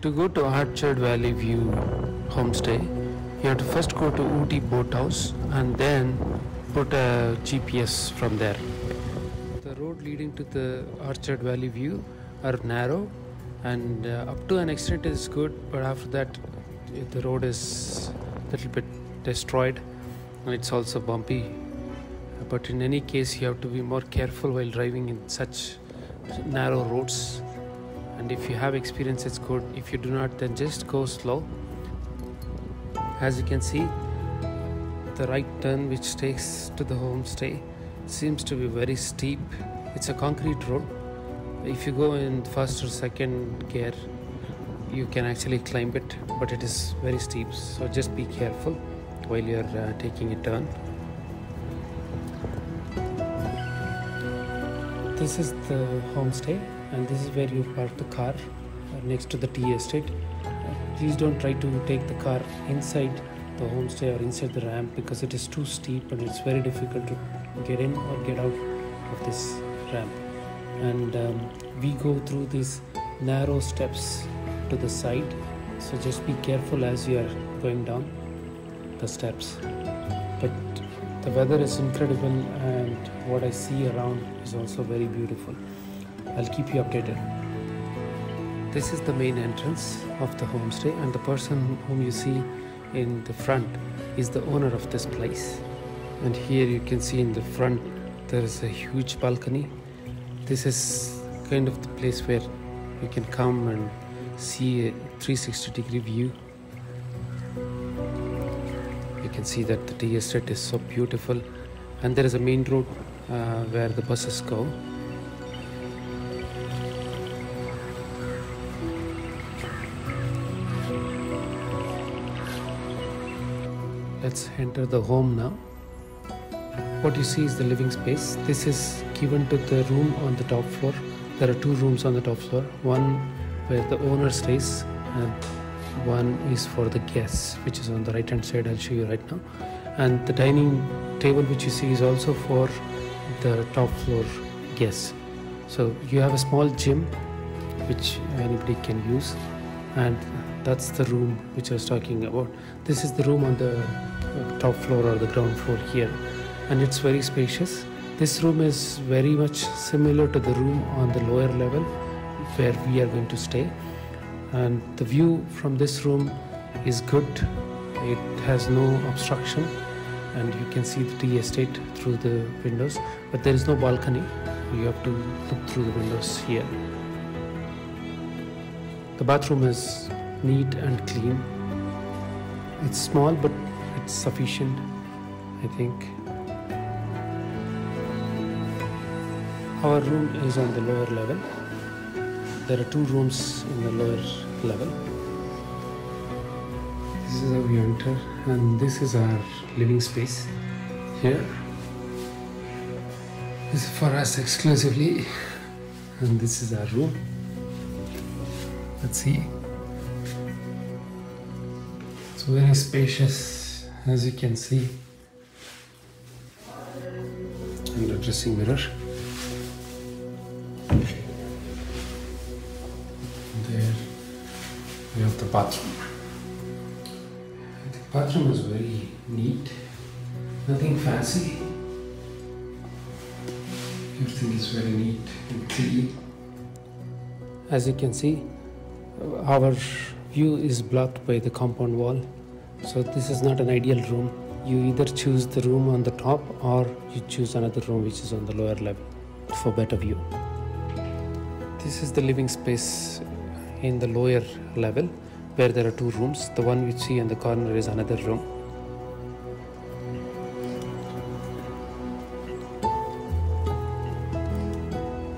To go to Orchard Valley View Homestay, you have to first go to Ooty Boathouse and then put a GPS from there. The road leading to the Orchard Valley View are narrow and up to an extent is good, but after that the road is a little bit destroyed and it's also bumpy. But in any case, you have to be more careful while driving in such narrow roads. And if you have experience, it's good. If you do not, then just go slow. As you can see, the right turn which takes to the homestay seems to be very steep. It's a concrete road. If you go in first or second gear, you can actually climb it, but it is very steep. So just be careful while you're taking a turn. This is the homestay, and this is where you park the car next to the tea estate. Please don't try to take the car inside the homestay or inside the ramp because it is too steep and it's very difficult to get in or get out of this ramp. And we go through these narrow steps to the side, so just be careful as you are going down the steps. But the weather is incredible and what I see around is also very beautiful. I'll keep you updated. This is the main entrance of the homestay, and the person whom you see in the front is the owner of this place. And here you can see in the front there is a huge balcony. This is kind of the place where you can come and see a 360-degree view. You can see that the tea estate is so beautiful, and there is a main road where the buses go. Let's enter the home now. What you see is the living space. This is given to the room on the top floor. There are two rooms on the top floor. One where the owner stays and one is for the guests, which is on the right hand side. I'll show you right now. And the dining table which you see is also for the top floor guests. So you have a small gym which anybody can use, and that's the room which I was talking about. This is the room on the top floor or the ground floor here, and it's very spacious. This room is very much similar to the room on the lower level where we are going to stay, and the view from this room is good. It has no obstruction and you can see the tea estate through the windows, but there is no balcony. You have to look through the windows here. The bathroom is neat and clean. It's small but it's sufficient, I think. Our room is on the lower level. There are two rooms in the lower level. This is how we enter, and this is our living space here. This is for us exclusively, and this is our room. Let's see. It's very spacious, as you can see. And a dressing mirror. There we have the bathroom. The bathroom is very neat, nothing fancy. Everything is very neat and clean. As you can see, our view is blocked by the compound wall, so this is not an ideal room. You either choose the room on the top or you choose another room which is on the lower level for better view. This is the living space in the lower level where there are two rooms. The one which you see in the corner is another room.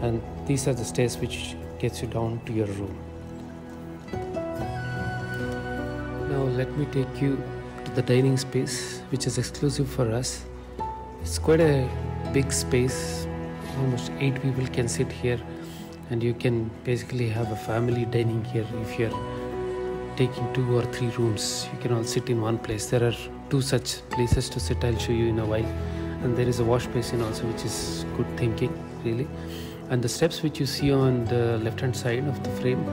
And these are the stairs which gets you down to your room. Now let me take you to the dining space, which is exclusive for us. It's quite a big space. Almost 8 people can sit here, and you can basically have a family dining here. If you're taking 2 or 3 rooms, you can all sit in one place. There are 2 such places to sit. I'll show you in a while. And there is a wash basin also, which is good thinking, really. And the steps which you see on the left hand side of the frame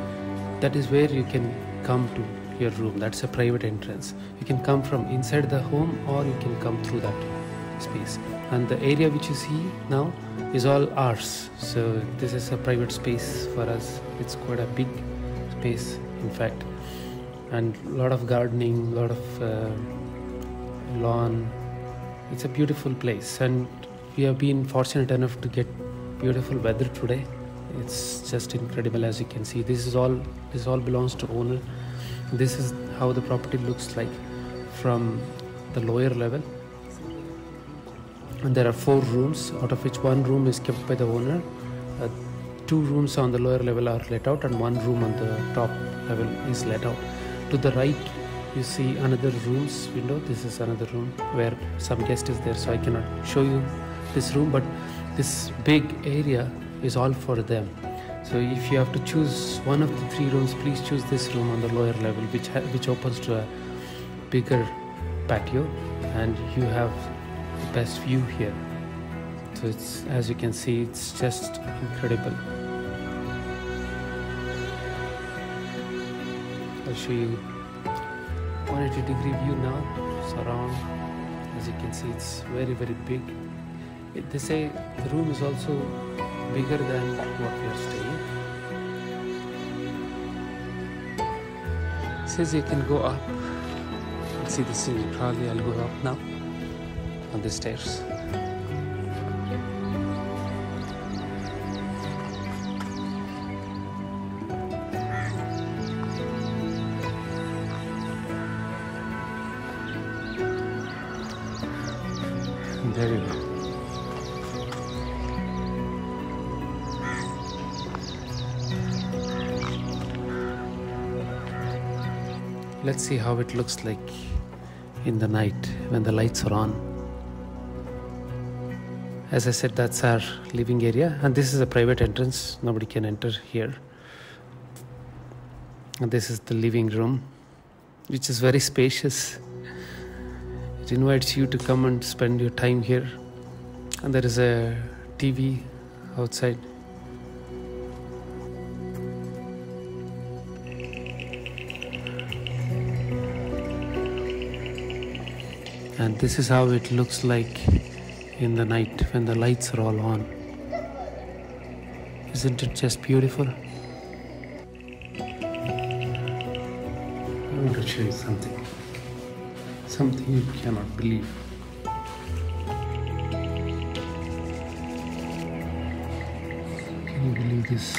that is where you can come to your room. That's a private entrance. You can come from inside the home or you can come through that space. And the area which you see now is all ours. So this is a private space for us. It's quite a big space, in fact, and a lot of gardening, a lot of lawn. It's a beautiful place, and we have been fortunate enough to get beautiful weather today. It's just incredible. As you can see, this all belongs to owner. This is how the property looks like from the lower level, and there are 4 rooms, out of which 1 room is kept by the owner. 2 rooms on the lower level are let out, and 1 room on the top level is let out. To the right you see another room's window. This is another room where some guest is there, so I cannot show you this room, but this big area is all for them. So if you have to choose one of the 3 rooms, please choose this room on the lower level, which opens to a bigger patio, and you have the best view here. So it's, as you can see, it's just incredible. I'll show you 180-degree view now, surround. As you can see, it's very, very big. They say the room is also bigger than what we are staying. It says you can go up. See the scene. Probably I'll go up now on the stairs. There you go. Let's see how it looks like in the night when the lights are on. As I said, that's our living area, and this is a private entrance. Nobody can enter here. And this is the living room, which is very spacious. It invites you to come and spend your time here. And there is a TV outside. And this is how it looks like in the night when the lights are all on. Isn't it just beautiful? I want to show you something. Something you cannot believe. Can you believe this?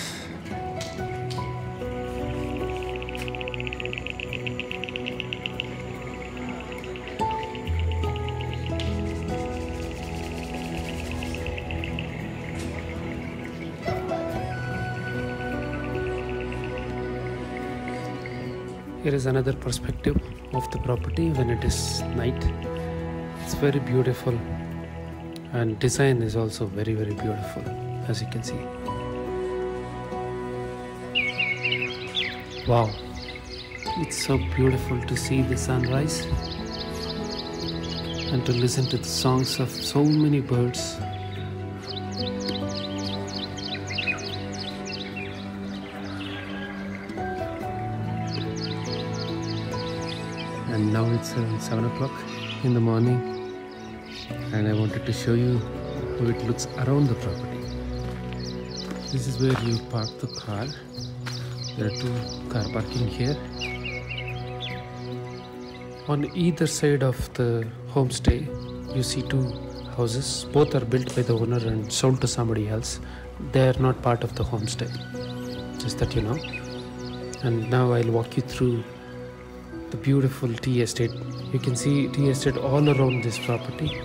Here is another perspective of the property when it is night. It's very beautiful, and design is also very, very beautiful, as you can see. Wow, it's so beautiful to see the sunrise and to listen to the songs of so many birds. And now it's 7 o'clock in the morning, and I wanted to show you how it looks around the property. This is where you park the car. There are 2 car parking here. On either side of the homestay, you see 2 houses. Both are built by the owner and sold to somebody else. They are not part of the homestay, just that you know. And now I'll walk you through the beautiful tea estate. You can see tea estate all around this property,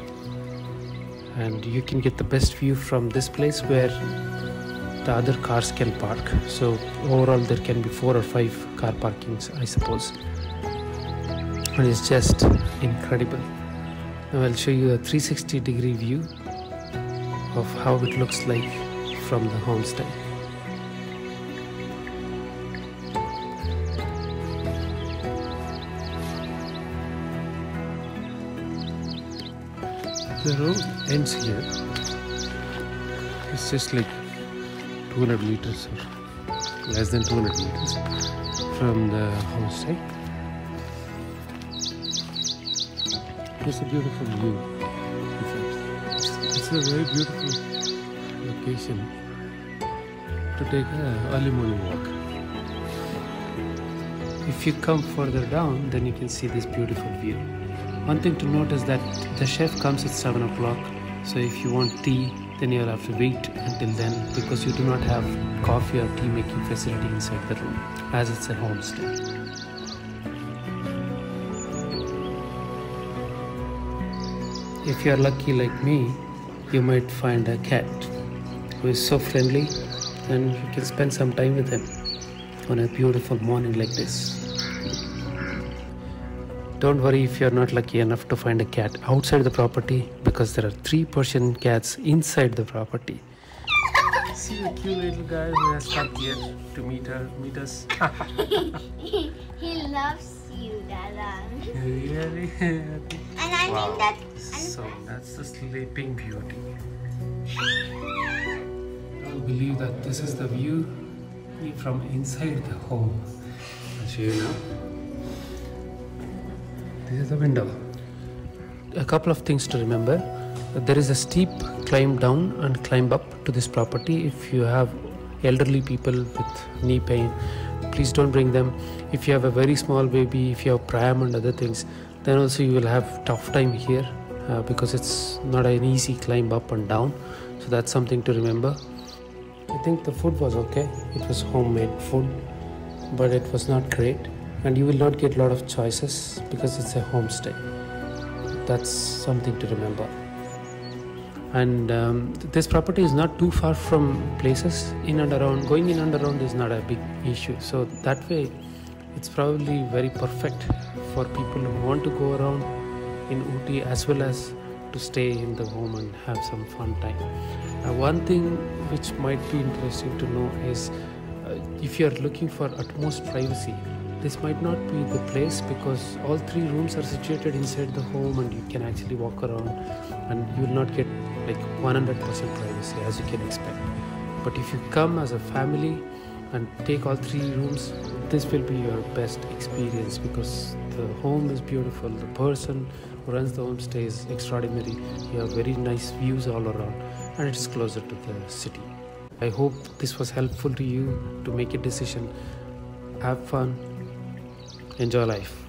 and you can get the best view from this place where the other cars can park. So overall there can be 4 or 5 car parkings, I suppose, and it's just incredible. Now I'll show you a 360-degree view of how it looks like from the homestay. The road ends here. It's just like 200 meters or less than 200 meters. from the homestay. It's a beautiful view. It's a very beautiful location to take an early morning walk. If you come further down, then you can see this beautiful view. One thing to note is that the chef comes at 7 o'clock. So if you want tea, then you'll have to wait until then, because you do not have coffee or tea making facility inside the room, as it's a homestay. If you're lucky like me, you might find a cat who is so friendly, and you can spend some time with him on a beautiful morning like this. Don't worry if you're not lucky enough to find a cat outside the property, because there are 3 Persian cats inside the property. See the cute little guy who has come here to meet us. He loves you, Dada. Really? And I Wow. think that. So that's the Sleeping Beauty. I believe that this is the view from inside the home. I'll show you now. This is the window. A couple of things to remember. There is a steep climb down and climb up to this property. If you have elderly people with knee pain, please don't bring them. If you have a very small baby, if you have pram and other things, then also you will have tough time here, because it's not an easy climb up and down. So that's something to remember. I think the food was okay. It was homemade food, but it was not great. And you will not get a lot of choices because it's a homestay. That's something to remember. And this property is not too far from places in and around. Going in and around is not a big issue. So that way, it's probably very perfect for people who want to go around in Ooty, as well as to stay in the home and have some fun time. One thing which might be interesting to know is if you are looking for utmost privacy, this might not be the place, because all 3 rooms are situated inside the home and you can actually walk around, and you will not get like 100% privacy as you can expect. But if you come as a family and take all 3 rooms, this will be your best experience, because the home is beautiful, the person who runs the homestay is extraordinary. You have very nice views all around, and it's closer to the city. I hope this was helpful to you to make a decision. Have fun, enjoy life.